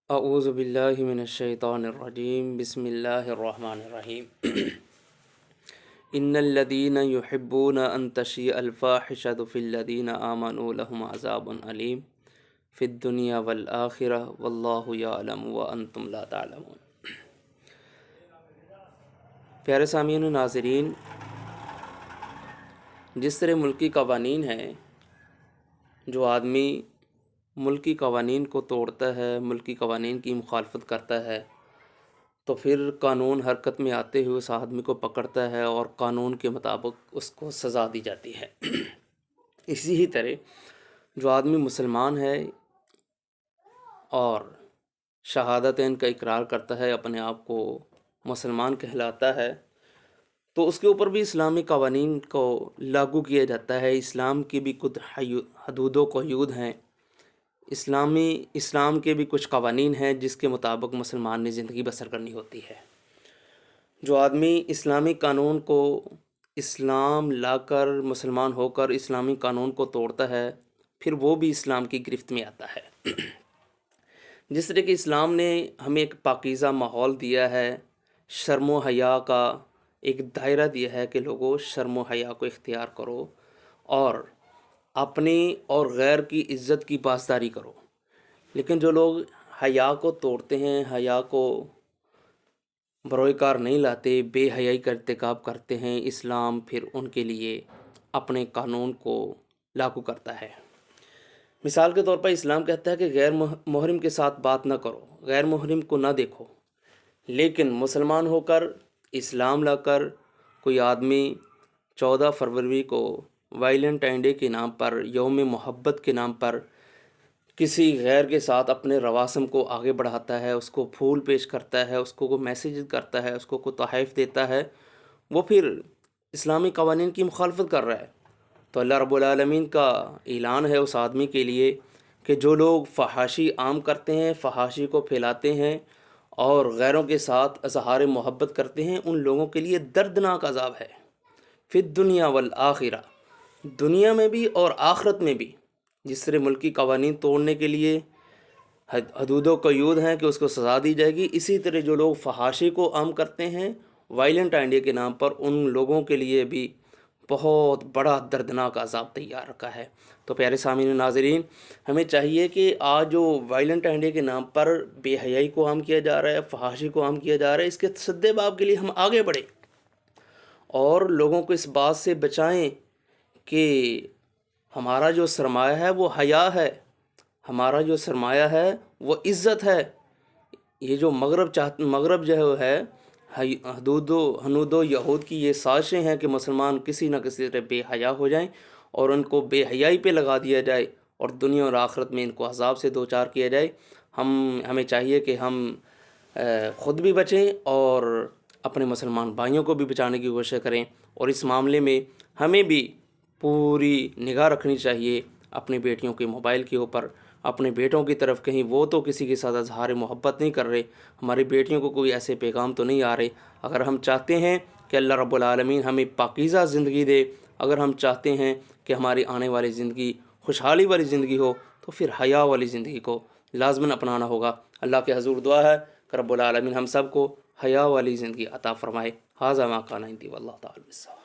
اعوذ باللہ من الشیطان الرجیم بسم اللہ الرحمن الرحیم ان الذین یحبون ان تشیع الفاحشۃ فی الذین آمنوا لهم عذاب علیم فی الدنیا والآخرہ واللہ یعلم وانتم لا تعلمون۔ پیارے سامعین و ناظرین، جس طرح ملکی قوانین ہیں، جو آدمی ملکی قوانین کو توڑتا ہے، ملکی قوانین کی مخالفت کرتا ہے، تو پھر قانون حرکت میں آتے ہوئے اس آدمی کو پکڑتا ہے اور قانون کے مطابق اس کو سزا دی جاتی ہے۔ اسی ہی طرح جو آدمی مسلمان ہے اور شہادتین کا اقرار کرتا ہے، اپنے آپ کو مسلمان کہلاتا ہے، تو اس کے اوپر بھی اسلامی قوانین کو لاگو کیا جاتا ہے۔ اسلام کی بھی کچھ حدود و قیود ہیں، اسلام کے بھی کچھ قوانین ہیں جس کے مطابق مسلمان نے زندگی بسر کرنی ہوتی ہے۔ جو آدمی اسلامی قانون کو اسلام لا کر مسلمان ہو کر اسلامی قانون کو توڑتا ہے، پھر وہ بھی اسلام کی گرفت میں آتا ہے۔ جس طرح کہ اسلام نے ہمیں ایک پاکیزہ ماحول دیا ہے، شرم و حیا کا ایک دائرہ دیا ہے کہ لوگوں شرم و حیا کو اختیار کرو اور اپنی اور غیر کی عزت کی پاسداری کرو۔ لیکن جو لوگ حیا کو توڑتے ہیں، حیا کو بروئے کار نہیں لاتے، بے حیائی کا ارتکاب کرتے ہیں، اسلام پھر ان کے لیے اپنے قانون کو لاگو کرتا ہے۔ مثال کے طور پر اسلام کہتا ہے کہ غیر محرم کے ساتھ بات نہ کرو، غیر محرم کو نہ دیکھو۔ لیکن مسلمان ہو کر اسلام لا کر کوئی آدمی 14 فروری کو ویلنٹائن ڈے کے نام پر، یوم محبت کے نام پر کسی غیر کے ساتھ اپنے رواسم کو آگے بڑھاتا ہے، اس کو پھول پیش کرتا ہے، اس کو کوئی میسیج کرتا ہے، اس کو کوئی تحائف دیتا ہے، وہ پھر اسلامی قوانین کی مخالفت کر رہا ہے۔ تو اللہ رب العالمین کا اعلان ہے اس آدمی کے لیے کہ جو لوگ فحاشی عام کرتے ہیں، فحاشی کو پھیلاتے ہیں اور غیروں کے ساتھ اظہار محبت کرتے ہیں، ان لوگوں کے لیے دردناک عذاب ہے، فی الدنیا والآخرہ، دنیا میں بھی اور آخرت میں بھی۔ جس طرح ملکی قوانین توڑنے کے لیے حدود و قیود ہیں کہ اس کو سزا دی جائے گی، اسی طرح جو لوگ فحاشی کو عام کرتے ہیں ویلنٹائن ڈے کے نام پر، ان لوگوں کے لیے بھی بہت بڑا دردناک عذاب تیار رکھا ہے۔ تو پیارے سامعین و ناظرین، ہمیں چاہیے کہ آج جو ویلنٹائن ڈے کے نام پر بے حیائی کو عام کیا جا رہا ہے، فحاشی کو عام کیا جا رہا ہے، اس کے سد باب کے لیے ہم آگے بڑھیں اور لوگوں کو اس بات سے بچائیں کہ ہمارا جو سرمایہ ہے وہ حیا ہے، ہمارا جو سرمایہ ہے وہ عزت ہے۔ یہ جو مغرب جو ہے ہنود و یہود کی یہ سازشیں ہیں کہ مسلمان کسی نہ کسی طرح بے حیا ہو جائیں اور ان کو بے حیائی پہ لگا دیا جائے اور دنیا اور آخرت میں ان کو عذاب سے دوچار کیا جائے۔ ہمیں چاہیے کہ ہم خود بھی بچیں اور اپنے مسلمان بھائیوں کو بھی بچانے کی کوشش کریں، اور اس معاملے میں ہمیں بھی پوری نگاہ رکھنی چاہیے اپنی بیٹیوں کے موبائل کے اوپر، اپنے بیٹوں کی طرف کہیں وہ تو کسی کے ساتھ اظہار محبت نہیں کر رہے، ہماری بیٹیوں کو کوئی ایسے پیغام تو نہیں آ رہے۔ اگر ہم چاہتے ہیں کہ اللہ رب العالمین ہمیں پاکیزہ زندگی دے، اگر ہم چاہتے ہیں کہ ہماری آنے والی زندگی خوشحالی والی زندگی ہو، تو پھر حیا والی زندگی کو لازماً اپنانا ہوگا۔ اللہ کے حضور دعا ہے کہ رب العالمین ہم سب کو حیا والی زندگی عطا فرمائے۔ ھذا ما کان عندی واللہ تعالی بالصواب۔